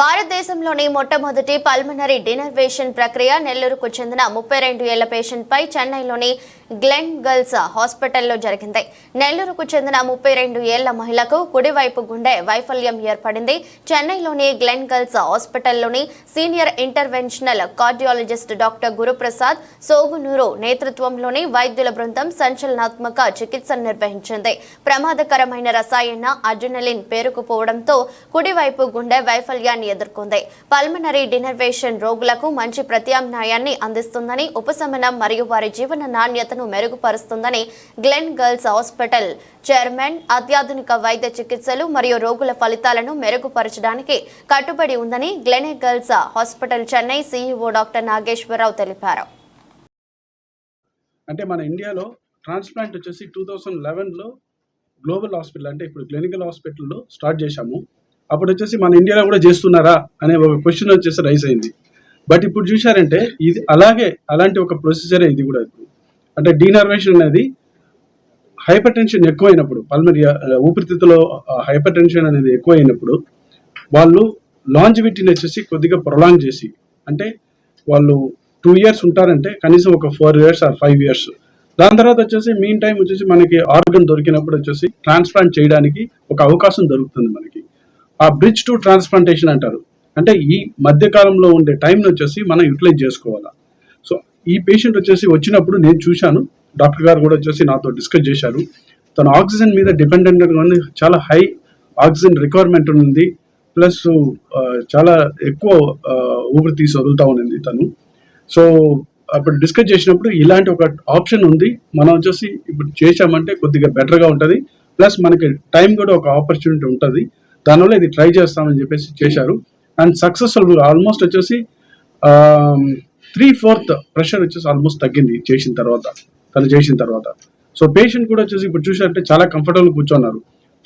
భారతదేశంలోని మొట్టమొదటి పల్మనరీ డినర్వేషన్ ప్రక్రియ నెల్లూరుకు చెందిన 32 ఏళ్ల పేషెంట్పై చెన్నైలోని గ్లెన్ గర్ల్స్ హాస్పిటల్లో జరిగింది. నెల్లూరుకు చెందిన 32 ఏళ్ల మహిళకు కుడివైపు గుండె వైఫల్యం ఏర్పడింది. చెన్నైలోని గ్లెన్ గర్ల్స్ హాస్పిటల్లోని senior interventional cardiologist doctor Guruprasad Sogunuru నేతృత్వంలోని వైద్యుల బృందం సంచలనాత్మక చికిత్సను నిర్వహించింది. ప్రమాదకరమైన రసాయన అడ్రినలిన్ పేరుకుపోవడంతో కుడివైపు గుండె వైఫల్యాన్ని ఎదుర్కొంది. పల్మనరీ డినర్వేషన్ రోగులకు మంచి ప్రత్యామ్నాయాన్ని అందిస్తుందని, ఉపశమనం మరియు వారి జీవన నాణ్యతను మెరుగుపరుస్తుందని గ్లెన్ గర్ల్స్ హాస్పిటల్ చైర్మన్ అత్యాధునిక వైద్య చికిత్సలు మరియు రోగుల ఫలితాలను మెరుగుపరచడానికి కట్టుబడి ఉందని Gleneagles hospital Chennai CEO doctor Nageswara Rao తెలిపారు. అంటే మన ఇండియాలో ట్రాన్స్ప్లాంట్ వచ్చేసి 2011లో గ్లోబల్ హాస్పిటల్ అంటే ఇప్పుడు క్లినికల్ హాస్పిటల్లో స్టార్ట్ చేశాము. అప్పుడు వచ్చేసి మన ఇండియాలో కూడా చేస్తున్నారా అనే ఒక క్వశ్చన్ వచ్చేసి రైజ్ అయింది. బట్ ఇప్పుడు చూశారంటే ఇది అలాంటి ఒక ప్రొసీజరే ఇది కూడా. ఇప్పుడు అంటే డీనర్వేషన్ అనేది హైపర్ టెన్షన్ ఎక్కువైనప్పుడు, పల్మనరీ ఊపిరితిత్తులో హైపర్ టెన్షన్ అనేది ఎక్కువైనప్పుడు వాళ్ళు లాంజివిటీని వచ్చేసి కొద్దిగా ప్రొలాంగ్ చేసి, అంటే వాళ్ళు 2 years ఉంటారంటే కనీసం ఒక 4 years or 5 years. దాని తర్వాత వచ్చేసి మీన్ టైం వచ్చేసి మనకి ఆర్గన్ దొరికినప్పుడు వచ్చేసి ట్రాన్స్ప్లాంట్ చేయడానికి ఒక అవకాశం దొరుకుతుంది మనకి. ఆ బ్రిడ్జ్ టు ట్రాన్స్ప్లాంటేషన్ అంటారు. అంటే ఈ మధ్యకాలంలో ఉండే టైంని వచ్చేసి మనం యూటిలైజ్ చేసుకోవాలా. సో ఈ పేషెంట్ వచ్చేసి వచ్చినప్పుడు నేను చూశాను, డాక్టర్ గారు కూడా వచ్చేసి నాతో డిస్కస్ చేశారు. తను ఆక్సిజన్ మీద డిపెండెంట్గా ఉంది, చాలా హై ఆక్సిజన్ రిక్వైర్మెంట్ ఉంది, ప్లస్ చాలా ఎక్కువ ఊపిరి తీసి వదులుతూ ఉంది తను. సో అప్పుడు డిస్కస్ చేసినప్పుడు ఇలాంటి ఒక ఆప్షన్ ఉంది, మనం వచ్చేసి ఇప్పుడు చేసామంటే కొద్దిగా బెటర్గా ఉంటుంది, ప్లస్ మనకి టైం కూడా ఒక ఆపర్చునిటీ ఉంటుంది, దానివల్ల ఇది ట్రై చేస్తామని చెప్పేసి చేశారు. అండ్ సక్సెస్ఫుల్ ఆల్మోస్ట్ వచ్చేసి 3/4 ప్రెషర్ వచ్చేసి ఆల్మోస్ట్ తగ్గింది తను చేసిన తర్వాత. సో పేషెంట్ కూడా వచ్చేసి ఇప్పుడు చూసారంటే చాలా కంఫర్టబుల్ కూర్చున్నారు.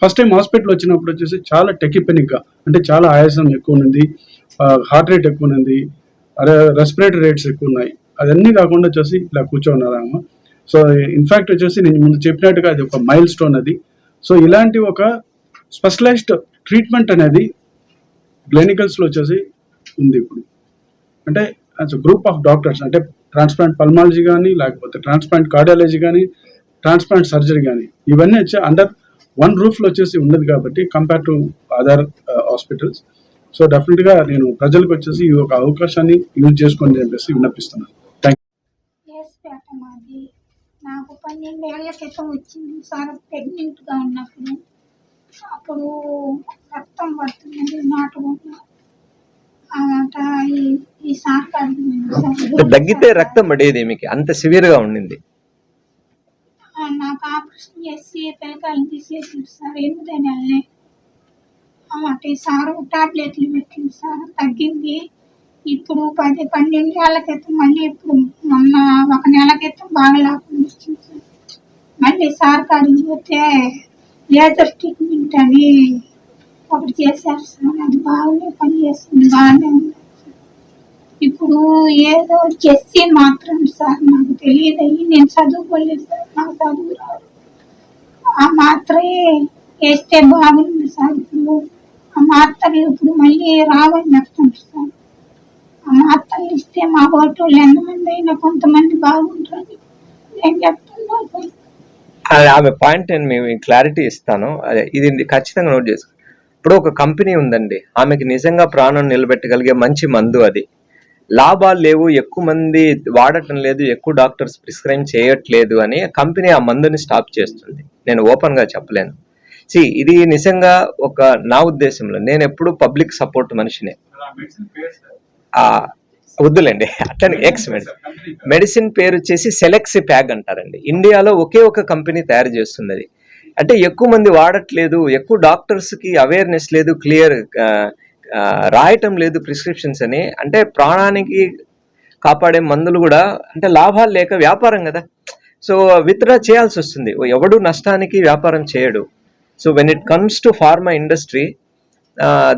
ఫస్ట్ టైం హాస్పిటల్ వచ్చినప్పుడు వచ్చేసి చాలా టెకిపెనిక్గా, అంటే చాలా ఆయాసం ఎక్కువ ఉంది, హార్ట్ రేట్ ఎక్కువ ఉంది, రెస్పిరేటరీ రేట్స్ ఎక్కువ ఉన్నాయి. అదన్నీ కాకుండా వచ్చేసి ఇలా కూర్చోన్నారు అమ్మ. సో ఇన్ఫ్యాక్ట్ వచ్చేసి నేను ముందు చెప్పినట్టుగా అది ఒక మైల్ స్టోన్ అది. సో ఇలాంటి ఒక స్పెషలైజ్డ్ ట్రీట్మెంట్ అనేది క్లినికల్స్లో వచ్చేసి ఉంది ఇప్పుడు. అంటే గ్రూప్ ఆఫ్ డాక్టర్స్, అంటే ట్రాన్స్ప్లాంట్ పల్మాలజీ కానీ, లేకపోతే ట్రాన్స్ప్లాంట్ కార్డియాలజీ కానీ, ట్రాన్స్ప్లాంట్ సర్జరీ కానీ, ఇవన్నీ వచ్చి అండర్ వన్ రూఫ్లో వచ్చేసి ఉండదు కాబట్టి compare to other hospitals. So డెఫినెట్గా నేను ప్రజలకు వచ్చేసి ఈ ఒక అవకాశాన్ని యూజ్ చేసుకొని చెప్పేసి విన్నపిస్తున్నాను. నాకు 12 ఏళ్ల క్రితం వచ్చింది సార్, ప్రెగ్నెంట్గా ఉన్నప్పుడు. అప్పుడు రక్తం పడుతుంది నాటుకుంటా ఈ సార్ తగ్గితే రక్తం పడేది మీకు అంత సివియర్ గా ఉండింది. నాకు ఆపరేషన్ చేసి పిల్లకాయలు తీసేసింది సార్ 8 నెలలే. అటు సార్ టాబ్లెట్లు పెట్టింది సార్, తగ్గింది. ఇప్పుడు 10-12 ఏళ్ల క్రితం మళ్ళీ ఇప్పుడు మొన్న 1 నెల క్రితం బాగా లాభం వచ్చింది సార్. మళ్ళీ సార్ కాడికి పోతే లేజర్ ట్రీట్మెంట్ అని ఒకటి చేశారు సార్, అది బాగానే పనిచేస్తుంది, బాగానే ఉంది. ఇప్పుడు ఏదో చేసి మాత్రం సార్ నాకు తెలియదు, నేను చదువుకోలేదు సార్, నాకు చదువు రాదు. ఆ మాత్రమే వేస్తే బాగుంది సార్. ఇప్పుడు ఆ మాత్రలు ఇప్పుడు మళ్ళీ రావని చెప్తుంది సార్. ఆ మాత్రలు ఇస్తే మా ఓటోళ్ళు ఎంతమంది అయినా కొంతమంది బాగుంటుంది నేను చెప్తున్నా సార్. ఆమె పాయింట్ నేను మేము క్లారిటీ ఇస్తాను, ఇది ఖచ్చితంగా నోట్ చేసుకో. ఇప్పుడు ఒక కంపెనీ ఉందండి, ఆమెకి నిజంగా ప్రాణం నిలబెట్టగలిగే మంచి మందు, అది లాభాలు లేవు, ఎక్కువ మంది వాడటం లేదు, ఎక్కువ డాక్టర్స్ ప్రిస్క్రైబ్ చేయట్లేదు అని కంపెనీ ఆ మందుని స్టాప్ చేస్తుంది. నేను ఓపెన్గా చెప్పలేను. ఇది నిజంగా ఒక నా ఉద్దేశంలో, నేను ఎప్పుడు పబ్లిక్ సపోర్ట్ మనిషినే. వద్దులేండి అట్లనే మెడిసిన్ పేరు వచ్చేసి సెలెక్సి ప్యాగ్ అంటారండి. ఇండియాలో ఒకే ఒక కంపెనీ తయారు చేస్తున్నది. అంటే ఎక్కువ మంది వాడట్లేదు, ఎక్కువ డాక్టర్స్కి అవేర్నెస్ లేదు, క్లియర్ రాయటం లేదు ప్రిస్క్రిప్షన్స్ అని. అంటే ప్రాణానికి కాపాడే మందులు కూడా అంటే లాభాలు లేక వ్యాపారం కదా, సో విత్డ్రా చేయాల్సి వస్తుంది. ఎవడు నష్టానికి వ్యాపారం చేయడు. So when it comes to pharma industry,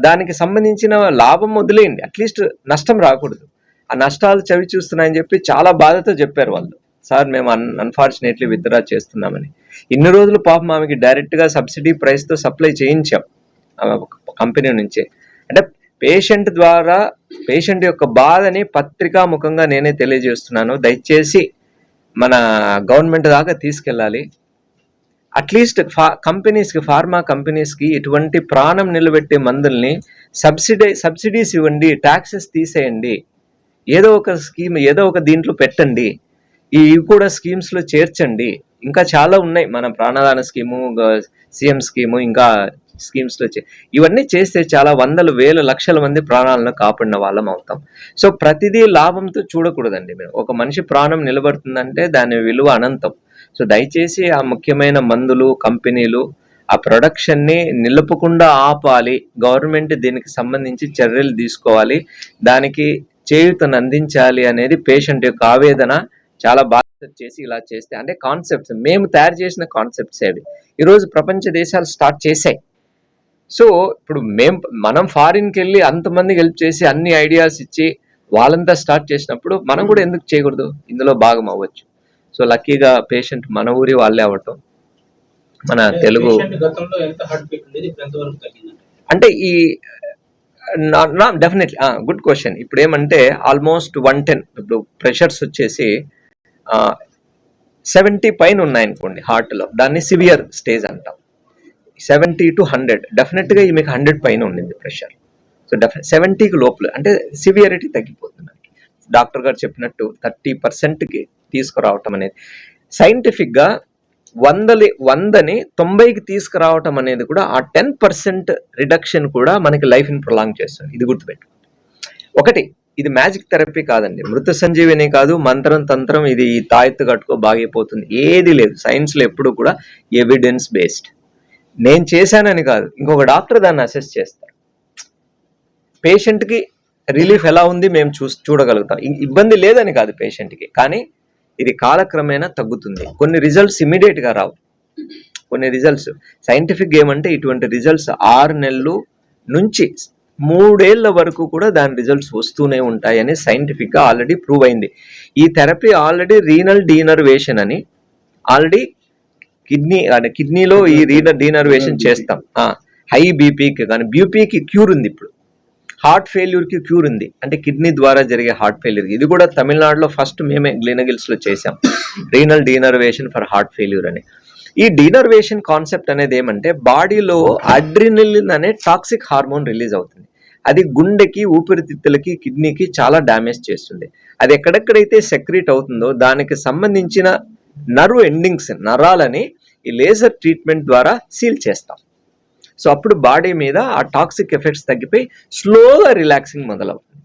దానికి సంబంధించిన లాభం వదిలేయండి, అట్లీస్ట్ నష్టం రాకూడదు. ఆ నష్టాలు చవి చూస్తున్నాయని చెప్పి చాలా బాధతో చెప్పారు వాళ్ళు, సార్ మేము అన్ఫార్చునేట్లీ విత్డ్రా చేస్తున్నామని. ఇన్ని రోజులు పాపం ఆమెకి డైరెక్ట్గా సబ్సిడీ ప్రైస్తో సప్లై చేయించాం కంపెనీ నుంచే. అంటే పేషెంట్ ద్వారా పేషెంట్ యొక్క బాధని పత్రికాముఖంగా నేనే తెలియజేస్తున్నాను. దయచేసి మన గవర్నమెంట్ దాకా తీసుకెళ్ళాలి. అట్లీస్ట్ కంపెనీస్కి, ఫార్మా కంపెనీస్కి ఇటువంటి ప్రాణం నిలబెట్టే మందుల్ని సబ్సిడీస్ ఇవ్వండి, ట్యాక్సెస్ తీసేయండి, ఏదో ఒక స్కీమ్, ఏదో ఒక దీంట్లో పెట్టండి, ఇవి కూడా స్కీమ్స్లో చేర్చండి. ఇంకా చాలా ఉన్నాయి, మన ప్రాణదాన స్కీము, సీఎం స్కీము, ఇంకా స్కీమ్స్లో ఇవన్నీ చేస్తే చాలా వందలు, వేల, లక్షల మంది ప్రాణాలను కాపాడిన వాళ్ళం అవుతాం. సో ప్రతిదీ లాభంతో చూడకూడదండి. మీరు ఒక మనిషి ప్రాణం నిలబడుతుందంటే దాని విలువ అనంతం. సో దయచేసి ఆ ముఖ్యమైన మందులు కంపెనీలు ఆ ప్రొడక్షన్ని నిలుపకుండా ఆపాలి. గవర్నమెంట్ దీనికి సంబంధించి చర్యలు తీసుకోవాలి, దానికి చేయూతను అందించాలి అనేది పేషెంట్ యొక్క ఆవేదన. చాలా బాధ్యత చేసి ఇలా చేస్తే, అంటే కాన్సెప్ట్స్ మేము తయారు చేసిన కాన్సెప్ట్స్ అవి ఈరోజు ప్రపంచ దేశాలు స్టార్ట్ చేశాయి. సో ఇప్పుడు మనం ఫారిన్కి వెళ్ళి అంతమందికి హెల్ప్ చేసి అన్ని ఐడియాస్ ఇచ్చి వాళ్ళంతా స్టార్ట్ చేసినప్పుడు మనం కూడా ఎందుకు చేయకూడదు, ఇందులో భాగం అవ్వచ్చు. సో లక్కీగా పేషెంట్ మన ఊరి వాళ్ళే అవ్వటం, మన తెలుగు అంటే ఈ డెఫినెట్లీ గుడ్ క్వశ్చన్. ఇప్పుడు ఏమంటే ఆల్మోస్ట్ 110, ఇప్పుడు ప్రెషర్స్ వచ్చేసి 70 పైన ఉన్నాయనుకోండి హార్ట్లో, దాన్ని సివియర్ స్టేజ్ అంటాం. 70 to 100 డెఫినెట్గా మీకు 100 పైన ఉండింది ప్రెషర్. సో 70కి లోపల అంటే సివియరిటీ తగ్గిపోతుంది. డాక్టర్ గారు చెప్పినట్టు 30%కి తీసుకురావటం అనేది సైంటిఫిక్గా 100ని 90కి తీసుకురావటం అనేది కూడా ఆ 10% రిడక్షన్ కూడా మనకి లైఫ్ని ప్రొలాంగ్ చేస్తుంది. ఇది గుర్తుపెట్టుకోండి. ఒకటి, ఇది మ్యాజిక్ థెరపీ కాదండి, మృత సంజీవిని కాదు, మంత్రం తంత్రం ఇది తాయెత్తు కట్టుకో బాగైపోతుంది, ఏది లేదు. సైన్స్లో ఎప్పుడు కూడా ఎవిడెన్స్ బేస్డ్. నేను చేశానని కాదు, ఇంకొక డాక్టర్ దాన్ని అసెస్ చేస్తారు. పేషెంట్కి రిలీఫ్ ఎలా ఉంది మేము చూడగలుగుతాం, ఇబ్బంది లేదని కాదు పేషెంట్కి, కానీ ఇది కాలక్రమేణా తగ్గుతుంది. కొన్ని రిజల్ట్స్ ఇమీడియట్గా రావు, కొన్ని రిజల్ట్స్ సైంటిఫిక్ ఏమంటే ఇటువంటి రిజల్ట్స్ 6 నెలలు నుంచి 3 ఏళ్ల వరకు కూడా దాని రిజల్ట్స్ వస్తూనే ఉంటాయని సైంటిఫిక్గా ఆల్రెడీ ప్రూవ్ అయింది. ఈ థెరపీ ఆల్రెడీ రీనల్ డీనర్వేషన్ అని, ఆల్రెడీ కిడ్నీలో ఈ రీనల్ డీనర్వేషన్ చేస్తాం. హై బీపీకి కానీ బీపీకి క్యూర్ ఉంది, ఇప్పుడు హార్ట్ ఫెయిల్యూర్కి క్యూర్ ఉంది, అంటే కిడ్నీ ద్వారా జరిగే హార్ట్ ఫెయిల్యూర్. ఇది కూడా తమిళనాడులో ఫస్ట్ మేమే గ్లినగిల్స్లో చేసాం, renal denervation for heart failure అని. ఈ డీనర్వేషన్ కాన్సెప్ట్ అనేది ఏమంటే బాడీలో అడ్రినలిన్ అనే టాక్సిక్ హార్మోన్ రిలీజ్ అవుతుంది. అది గుండెకి, ఊపిరితిత్తులకి, కిడ్నీకి చాలా డ్యామేజ్ చేస్తుంది. అది ఎక్కడెక్కడైతే సెక్రీట్ అవుతుందో దానికి సంబంధించిన నర్వ్ ఎండింగ్స్, నరాలని ఈ లేజర్ ట్రీట్మెంట్ ద్వారా సీల్ చేస్తాం. సో అప్పుడు బాడీ మీద ఆ టాక్సిక్ ఎఫెక్ట్స్ తగ్గిపోయి స్లోగా రిలాక్సింగ్ మొదలవుతుంది.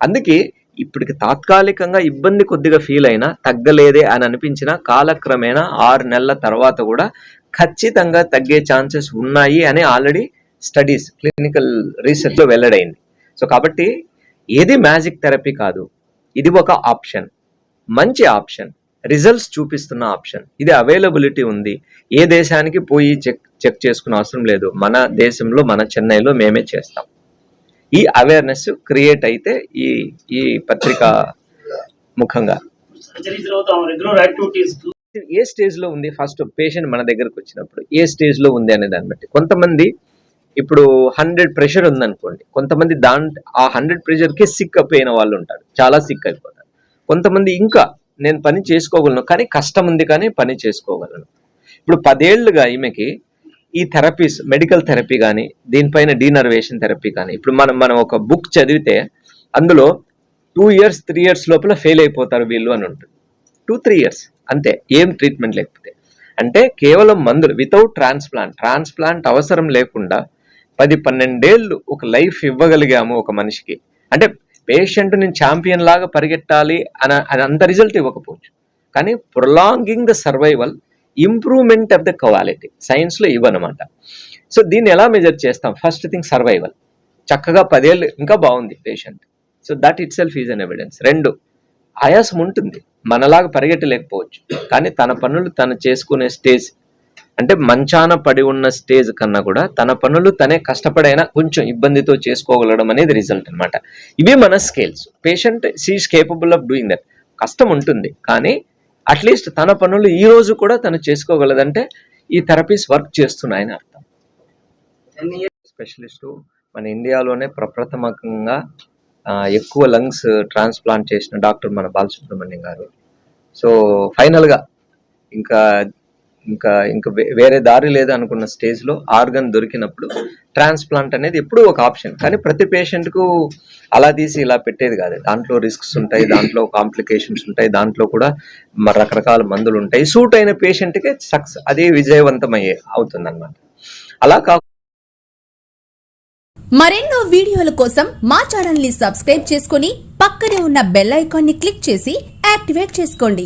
అందుకే ఇప్పటికి తాత్కాలికంగా ఇబ్బంది కొద్దిగా ఫీల్ అయినా, తగ్గలేదే అని అనిపించిన కాలక్రమేణా 6 నెలల తర్వాత కూడా ఖచ్చితంగా తగ్గే ఛాన్సెస్ ఉన్నాయి అని ఆల్రెడీ స్టడీస్, క్లినికల్ రీసెర్చ్లో వెల్లడైంది. సో కాబట్టి ఏది మ్యాజిక్ థెరపీ కాదు, ఇది ఒక ఆప్షన్, మంచి ఆప్షన్, రిజల్ట్స్ చూపిస్తున్న ఆప్షన్. ఇది అవైలబిలిటీ ఉంది, ఏ దేశానికి పోయి చెక్ చేసుకునే అవసరం లేదు. మన దేశంలో, మన చెన్నైలో మేమే చేస్తాం. ఈ అవేర్నెస్ క్రియేట్ అయితే ఈ పత్రిక ముఖంగా ఏ స్టేజ్లో ఉంది, ఫస్ట్ పేషెంట్ మన దగ్గరకు వచ్చినప్పుడు ఏ స్టేజ్లో ఉంది అనే దాన్ని బట్టి. కొంతమంది ఇప్పుడు 100 ప్రెషర్ ఉందనుకోండి, కొంతమంది ఆ 100 ప్రెషర్కి సిక్ అయిపోయిన వాళ్ళు ఉంటారు, చాలా సిక్ అయిపోతారు. కొంతమంది ఇంకా నేను పని చేసుకోగలను కానీ కష్టం ఉంది కానీ పని చేసుకోగలను. ఇప్పుడు 10 ఏళ్ళుగా ఈమెకి ఈ థెరపీస్, మెడికల్ థెరపీ కానీ, దీనిపైన డీనర్వేషన్ థెరపీ కానీ, ఇప్పుడు మనం ఒక బుక్ చదివితే అందులో 2 years 3 years లోపల ఫెయిల్ అయిపోతారు వీళ్ళు అని ఉంటుంది. 2-3 years అంతే, ఏం ట్రీట్మెంట్ లేకపోతే. అంటే కేవలం మందులు, వితౌట్ ట్రాన్స్ప్లాంట్ అవసరం లేకుండా 10-12 ఏళ్ళు ఒక లైఫ్ ఇవ్వగలిగాము ఒక మనిషికి. అంటే పేషెంట్ నేను ఛాంపియన్ లాగా పరిగెట్టాలి అని అంత రిజల్ట్ ఇవ్వకపోవచ్చు, కానీ prolonging the survival, improvement of the quality సైన్స్లో ఇవ్వనమాట. సో దీన్ని ఎలా మెజర్ చేస్తాం? ఫస్ట్ థింగ్ సర్వైవల్, చక్కగా 10 ఏళ్ళు ఇంకా బాగుంది patient, so that it self is an evidence. 2, ఆయాసం ఉంటుంది, మనలాగా పరిగెట్టలేకపోవచ్చు, కానీ తన పనులు తను చేసుకునే స్టేజ్, అంటే మంచాన పడి ఉన్న స్టేజ్ కన్నా కూడా తన పనులు తనే కష్టపడైనా కొంచెం ఇబ్బందితో చేసుకోగలడం అనేది రిజల్ట్ అనమాట. ఇవి మన scales. Patient she's capable of doing that. కష్టం ఉంటుంది కానీ అట్లీస్ట్ తన పనులు ఈ రోజు కూడా తను చేసుకోగలదంటే ఈ థెరపీస్ వర్క్ చేస్తున్నాయని అర్థం. స్పెషలిస్టు మన ఇండియాలోనే ప్రప్రథమంగా ఎక్కువ లంగ్స్ ట్రాన్స్ప్లాంట్ చేసిన డాక్టర్ మన బాలసుబ్రహ్మణ్యం గారు. సో ఫైనల్గా ఇంకా ఇంకా ఇంకా వేరే దారి లేదు అనుకున్న స్టేజ్లో ఆర్గన్ దొరికినప్పుడు ట్రాన్స్ప్లాంట్ అనేది ఎప్పుడూ ఒక ఆప్షన్. కానీ ప్రతి పేషెంట్కు అలా తీసి ఇలా పెట్టేది కాదు. దాంట్లో రిస్క్స్ ఉంటాయి, దాంట్లో కాంప్లికేషన్స్ ఉంటాయి, దాంట్లో కూడా రకరకాల మందులు ఉంటాయి. సూట్ అయిన పేషెంట్కే అదే విజయవంతమయ్యే అవుతుందన్నమాట. అలా మరెన్నో వీడియోల కోసం మా ఛానల్ ని సబ్స్క్రైబ్ చేసుకుని పక్కనే ఉన్న బెల్ ఐకాన్ ని క్లిక్ చేసి యాక్టివేట్ చేసుకోండి.